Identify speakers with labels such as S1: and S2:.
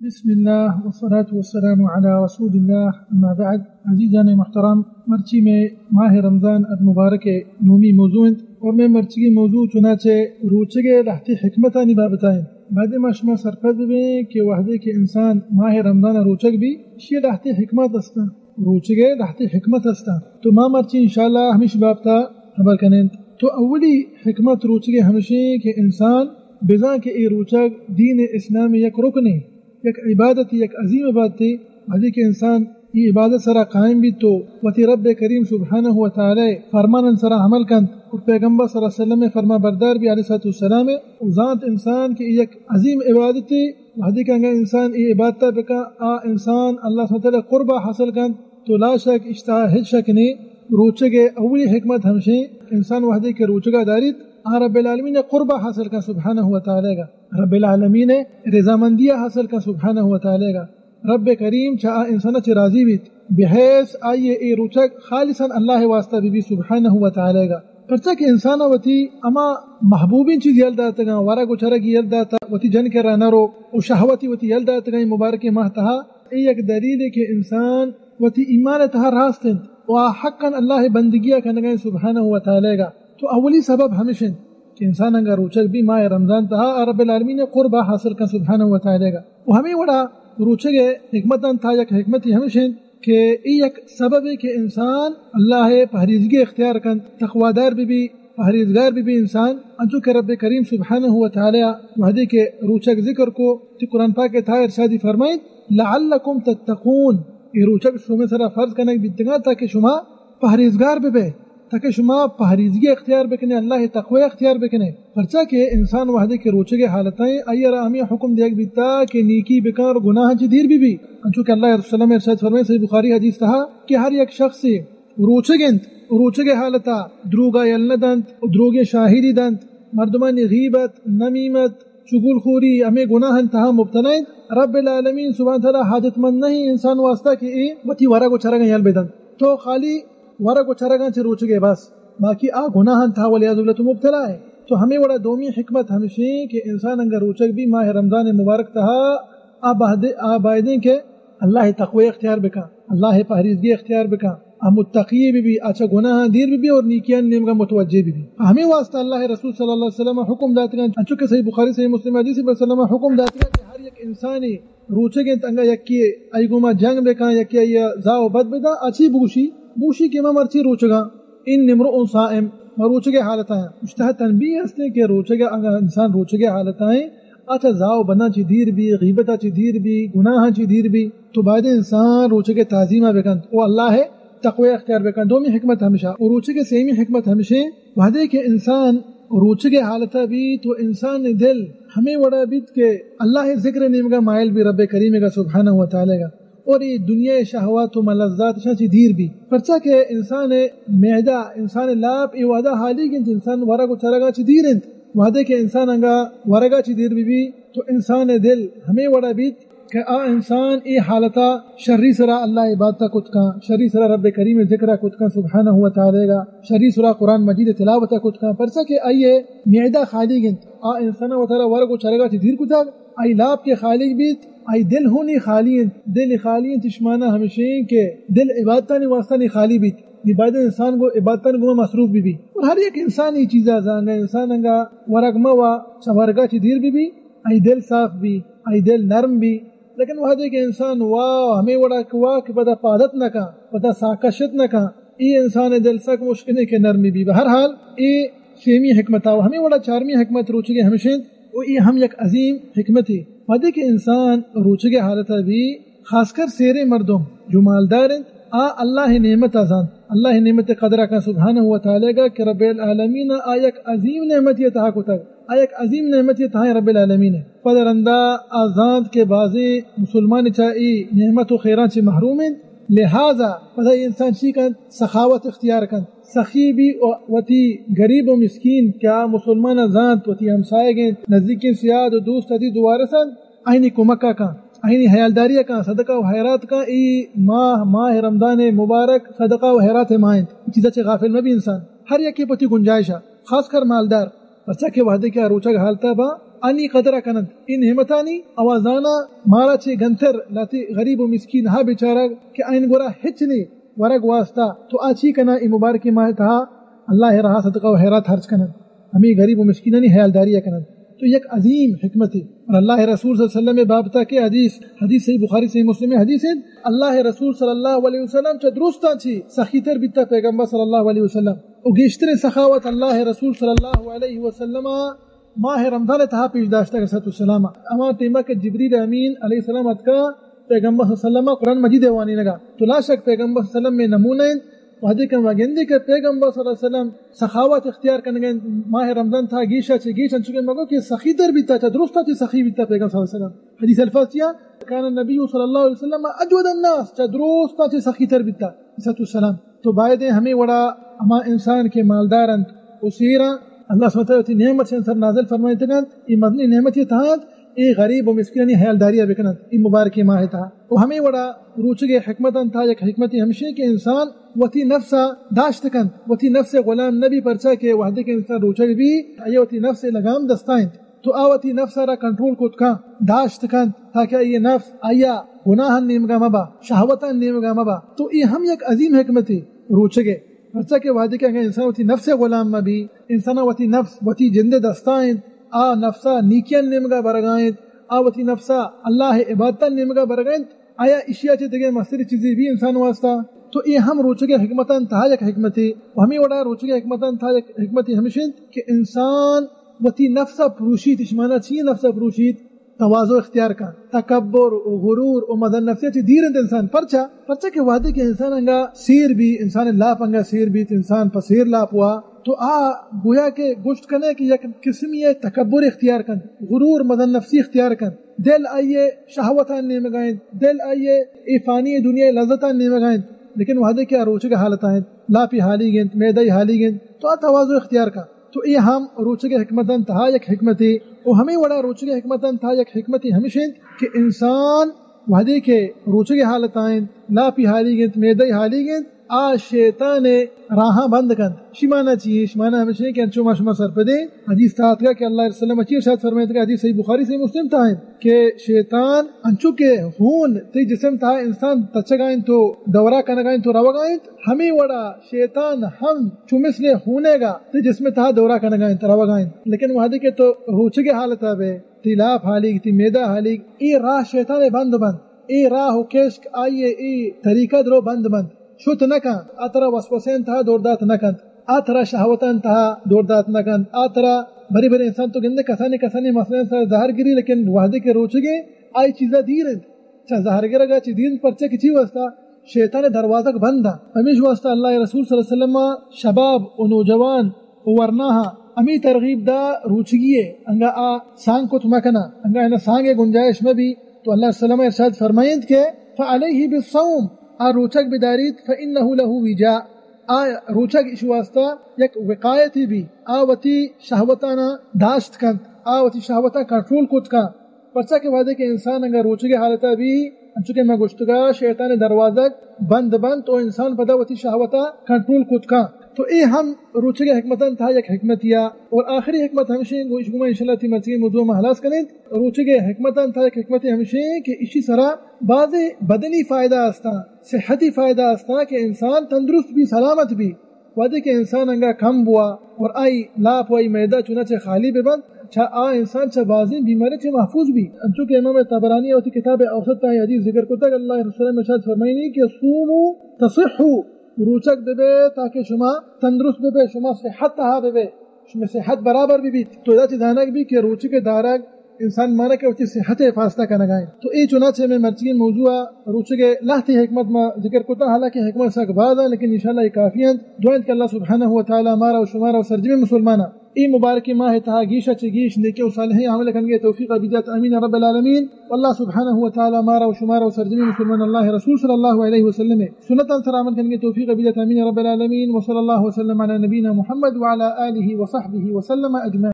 S1: بسم الله والصلاة والسلام على رسول الله اما بعد عزیزان محترم مرچی میں ماہ رمضان المبارک نومی موضوع اور میں مرچی موضوع چنانچہ روچگے لحتی حکمتانی بابتائیں بعد ما شما سرپد بیں کہ وحدے کے انسان ماہ رمضان روچگ بھی شی لحتی حکمت استا روچگے لحتی حکمت استا تو ما مرچی انشاءاللہ ہمیش بابتا خبر کنند تو اولی حکمت روچگے ہمیشہ کہ انسان بزا کہ ای روچگ دین اسلام یک رکنی یک عبادت یک عظیم عبادت ہے کہ انسان یہ عبادت سرا قائم بھی تو وتی رب کریم سبحانہ و تعالی فرمان سرا عمل کن اور پیغمبر صلی اللہ علیہ وسلم فرما بردار بھی علیہ السلام ذات انسان کی یک عظیم عبادت ہے وحدی کہ انسان یہ عبادت بکا انسان اللہ سبحانہ وتعالی قربہ حاصل کن تو لا شک اشتہا ہج شک نہیں روچگے اولی حکمت ہمشہ انسان وحدی کے روچگا دارید رب العالمین قربہ حاصل کا سبحانہ و تعالی گا رب العالمین رضامندیہ حاصل کا سبحانہ و تعالی گا رب کریم چاہا انسان چھ راضی بیت بحیث آئیے ای روچک خالصا اللہ واسطہ بی سبحانہ و تعالی گا پرچہ کہ انسان وتی اما محبوبین چیز یلداتا گا ورا کو چرگی یلداتا وتی جن کے رانا رو و شہوتی وتی یلداتا گا مبارک ماہ تہا ایک دلیل ہے کہ انسان وتی ایمان تہا راستن و حقا اللہ بندگیہ کنگا سبحانہ و تعالی گا تو اولی سبب ہمیشن کہ انسان اگر روچک بھی ماہ رمضان تہا رب العالمین نے قربہ حاصل کا سبحانہ و تعالی گا وہ ہمیں وڑا روچک حکمتاں تھا یک حکمتی ہمیشن کہ ایک سبب ہے کہ انسان اللہ پہریزگی اختیار کن تقوادار بھی پہریزگار بھی انسان انچو کہ رب کریم سبحانہ و تعالی وحدی کے روچک ذکر کو قرآن پاک تھا ارشادی فرمائیں لعلکم تتقون یہ روچک شما سرا فرض کرنے بیتگا تاکہ شما پہریزگار بھی تاکہ شما پہریزگی اختیار بکنے اللہ تقوی اختیار بکنے پرچہ کہ انسان وحدے کے روچگے حالتائیں ایرا ہمیں حکم دیکھ بیتا کہ نیکی بکار گناہ چی دیر بھی چونکہ اللہ رسول اللہ ارشاد فرمائے صحیح بخاری حدیث تھا کہ ہر یک شخص سے روچگے حالتا دروگا یلندند دروگے شاہدی دند مردمان غیبت نمیمت چگل خوری ہمیں گناہ تہا مبتلائیں رب العالمین سبحانہ تعالی حاجت مند نہیں انسان واسطہ کہ وتی ورا کو چرگا یل بیدند تو خالی ورا کو چرگاں سے روچگے بس باقی گناہ تھا ولیعذ باللہ تو مبتلا ہے تو ہمیں بڑا دومی حکمت ہمیشہ کہ انسان انگر روچگ بھی ماہ رمضان مبارک تھا آبائدیں کہ اللہ تقوی اختیار بکا اللہ پہریزگی اختیار بکا متقی بھی اچھا گناہ دیر بھی اور نیکیان نیمگا متوجہ بھی ہمیں واسطہ اللہ رسول صلی اللہ علیہ وسلم حکم داتے ہیں چونکہ صحیح بخاری صحیح مسلم حدیث صلی اللہ علیہ وسلم حکم داتے ہیں کہ ہر ایک انسانی روچگیں تنگا یکی ایگوما جنگ بکا یکی ای زاو بد بدا اچھی بوشی کے میں مرچی روچگا ان نمرؤ صائم روچگے حالتائیں مشتہد تنبیہ ہستے کہ روچگے اگر انسان روچگے حالتائیں اچھا زاو بنا چی دیر بھی غیبتا چی دیر بھی گناہ چی دیر بھی تو بعد انسان روچگے تعظیمہ بکن وہ اللہ ہے تقوی اختیار بکن دومی حکمت ہمیشہ اور روچگے سیمی حکمت ہمیشہ وحدے کہ انسان روچگے حالتا بھی تو انسان دل ہمیں وڑا بیت کہ اللہ ذکر نیمگا مائل بھی رب کریم گا سبحانہ و تعالی گا اور یہ دنیا شہوات و ملذات شاچی دیر بھی پرچہ کہ انسان معدہ انسان لاب ای وعدہ حالی گنت انسان ورگا کو چرگا چی دیر انت وعدے کہ انسان انگا ورگا چی دیر بھی تو انسان دل ہمیں وڑا بیت کہ انسان ای حالتا شری سرا اللہ عبادتا کتکا شری سرا رب کریم ذکرہ کتکا سبحانہ و تعالی گا شری سرا قرآن مجید تلاوتا کتکا پرچہ کہ آئیے معدہ خالی گنت انسان و تعالی ورگا کو چرگا چی دیر کتا آئی لاب کے خالق بیت آئی دل ہونی خالی دل خالی تشمانہ ہمیشہ کہ دل عبادتانی واسطانی خالی بیت عبادت انسان کو عبادتانی کو مصروف بھی اور ہر ایک انسان یہ چیزیں زانگا انسان انگا ورگما و چورگا چی دیر بھی آئی دل صاف بھی آئی دل نرم بھی لیکن وہ دے کہ انسان ہمیں وڑا کوا کہ پتا پادت نہ کا پتا ساکشت نہ کا یہ انسان دل سک مشکل کے نرمی بھی بہرحال یہ سیمی حکمت آو ہمیں وڑا چارمی حکمت روچگے ہمیشہ یہ ہم یک عظیم حکمت ہے وعدے کہ انسان روچگے حالتا بھی خاص کر سیرے مردوں جو مالدار ہیں اللہ نعمت آزان اللہ نعمت قدرہ کا سبحانہ و تعالی گا کہ رب العالمین ایک عظیم نعمت یہ تہا کو تک ایک عظیم نعمت یہ تہا رب العالمین پدرندہ آزاد کے بازی مسلمان چاہی نعمت و خیران سے محروم ہیں لہذا پتہ انسان چی کن سخاوت اختیار کن سخی بھی وتی غریب و مسکین کیا مسلمان ذات وتی ہمسائے گئے نزدیکی سیاد و دوست تی دوارسن آئینی کمکہ کا آئینی حیالداری کا صدقہ و حیرات کا ای ماہ رمضان مبارک صدقہ و حیرات مائن چیزا چے غافل میں بھی انسان ہر یکی پتی گنجائشہ خاص کر مالدار بچہ کے وعدے کیا روچہ حالتا با انی قدرہ کنند این نعمتانی آوازانا مارا چے گنتر لاتی غریب و مسکین ہا بیچارہ کہ این گورا ہچنی ورگ واسطہ تو آچی کنا ای مبارکی ماہ تہا اللہ رہا صدقہ و خیرات خرچ کنند ہمیں غریب و مسکینانی حیالداریہ کنند. تو یک عظیم حکمت ہے. اور اللہ رسول صلی اللہ علیہ وسلم میں بابتا کے حدیث صحیح بخاری صحیح مسلم میں حدیث ہے اللہ رسول صلی اللہ علیہ وسلم چا درستا چی سخیتر بیتا پیغمبر صلی اللہ علیہ وسلم و گیشتر سخاوت اللہ رسول صلی اللہ علیہ وسلم ماہ رمضان تہا پیش داشتہ کے ساتھ السلام اما تیمہ کے جبریل امین علیہ السلام اتکا پیغمبر صلی اللہ علیہ وسلم قرآن مجید وانی لگا تو لا شک پیغمبر صلی اللہ علیہ وسلم میں نمونہ وحدی کن وگندی کہ پیغمبر صلی اللہ علیہ وسلم سخاوت اختیار کرنے گئے ماہ رمضان تھا گیشا چکے مگو کہ سخی در بیتا چا درستا چی سخی بیتا پیغمبر صلی اللہ علیہ وسلم حدیث الفاظ چیا کان النبی صلی اللہ علیہ وسلم اجود الناس چا درستا چی سخی تر بیتا علیہ السلام. تو باید ہمیں وڑا اما انسان کے مالدارند اسیرا اللہ سبحانہ وتعالی نعمت سے انسان نازل فرمائے تکند ای مدنی نعمت یہ تھا ای غریب و مسکینی حیالداریہ بکنند ای مبارکی ماہ تھا. و ہمیں وڑا روچگے حکمتاں تھا یک حکمتی ہمشہ کہ انسان وتی نفسا داشت کن وتی نفس غلام نبی پرچا کے وحدے کے انسان روچگ بھی آیا وتی نفس لگام دستائیں تو آوتی نفس را کنٹرول کت کا داشت کن تاکہ یہ نفس آیا گناہ نیمگا مبا شہوتا نیمگا مبا. تو یہ ہم یک عظیم حکمتی روچگے پرچا کے وحدے کے انسان وتی نفس غلام مبی انسان وتی نفس وتی جند دستائیں آ نفسا نیکیاں نیمگا برگائیں آ وتی نفسا اللہ عبادتا نیمگا برگائیں آیا اشیاء چی دگے مستری چیزی بھی انسان واسطہ. تو یہ ہم روچگے حکمتاں تھا یک حکمتی و ہمیں وڑا روچگے حکمتاں تھا یک حکمتی ہمشن کہ انسان وتی نفسا پروشید اشمانا چیئے نفسا پروشید تواضع اختیار کا تکبر و غرور و مدن نفسیت دیرند انسان پرچا کے وعدے کے انسان انگا سیر بھی انسان لاپ انگا سیر بھی انسان پسیر لاپ ہوا تو گویا کے گوشت کنے کہ یک قسمی تکبر اختیار کن غرور مدن نفسی اختیار کن دل آئیے شہوتان نیمگائیں دل آئیے ایفانی دنیا لذتان نیمگائیں لیکن وعدے کیا روچگے حالتائیں لاپی حالی گئیں میدائی حالی گئیں تو تواضع اختیار کا. تو یہ ہم روچگے حکمتاں تہا یک حکمتی و ہمیں وڑا روچگے حکمتاں تہا یک حکمتی ہمیشہ کہ انسان وحدے کے روچگے حالتائیں لاپی حالی گئیں میدائی حالی گئیں آ شیطان راہاں بند کن شمانا چیئے شمانا ہمیشہ کہ انچو شما سر پہ دیں حدیث تھا گا کہ اللہ علیہ وسلم اچھی ارشاد فرمائے تھا حدیث صحیح بخاری صحیح مسلم تھا کہ شیطان انچو کے خون تی جسم تھا انسان تچگائیں تو دورہ کنگائیں تو روگائیں ہمیں وڑا شیطان ہم چو مثل خونے گا تی جسم تھا دورہ کنگائیں تو روگائیں لیکن وحدی کے تو روچگے حالت آبے تی لاپ حالیگ تی میدہ حالیگ ای راہ شیطان بند ای راہ کشک آئیے ای طریقہ درو بند شوت نکن آترا وسوسین تھا دوردات نکن آترا شہوتان تھا دوردات نکن آترا بری بری انسان تو گندے کسانی مثلا سر ظاہر گری لیکن وحدے کے روچگے آئی چیزا دیرند چاہ ظاہر گرگا چی دین پرچے کی چی واسطہ شیطان دروازہ بندہ ہمیش واسطہ اللہ رسول صلی اللہ علیہ وسلم شباب و نوجوان و ورناہا امی ترغیب دا روچگیے انگا سانگ کت مکنا انگا انہا سانگ گنجائش میں بھی تو اللہ علیہ وسلم ارشاد فرمائند کہ فعلیہ بالصوم روچک بدارید فإنه له وجاء روچک اس واسطہ یک وقایتی بھی آوتی شہوتانا داشت کن آوتی شہوتا کنٹرول کت کا پرچا کے وعدے کے انسان اگر روچک حالتا بھی چونکہ میں گشتگا شیطان دروازہ بند تو انسان پدا وتی شہوتا کنٹرول کت کا. تو اے ہم روچک حکمتاں تھا یک حکمتیا اور آخری حکمت ہمشہ گوش گما انشاءاللہ تی مرچی موضوع میں حلاس کریں روچک حکمتاں تھا یک حکمتی ہمشہ کہ اسی سرا بعض بدنی فائدہ استا صحتی فائدہ استا کہ انسان تندرست بھی سلامت بھی وعدے کہ انسان انگا کم بوا اور آئی لاپ وائی میدہ چنانچہ خالی بے بند چھا انسان چھا بازیں بیماری چھا محفوظ بھی. چونکہ امام طبرانی ہوتی کتاب اوسط تا حدیث ذکر کرتا کہ اللہ رسول اللہ ارشاد فرمائنی کہ صوموا تصحوا روچک بے تاکہ شما تندرست بے شما صحت تہا بے شما صحت برابر بھی تو ادا چیزانک بھی کہ روچک دارک انسان مانا کہ اچھی صحت فاستہ کا نگائیں. تو ای چنانچہ میں مرچین موضوع روچک لاہتی حکمت ما ذکر کرتا حالانکہ حکمت ساک بعد ہے لیکن انشاءاللہ یہ کافی ہیں. دعائیں کہ اللہ سبحانہ وتعالی ہمارا و شمارا و سرجمی مسلمانہ ای مبارکی ماہ تہا گیشہ چگیش نیکی و صالحی عمل کنگے توفیق بدیات امین رب العالمین. واللہ سبحانہ وتعالی ہمارا و شمارا و سرجمی مسلمان اللہ رسول صلی اللہ علیہ وسلم سنتا سر عمل کنگے توفیق بدیات امین رب العالمین. وصلی اللہ وسلم علی نبینا محمد وعلی آلہ وصحبہ وسلم اجمعین.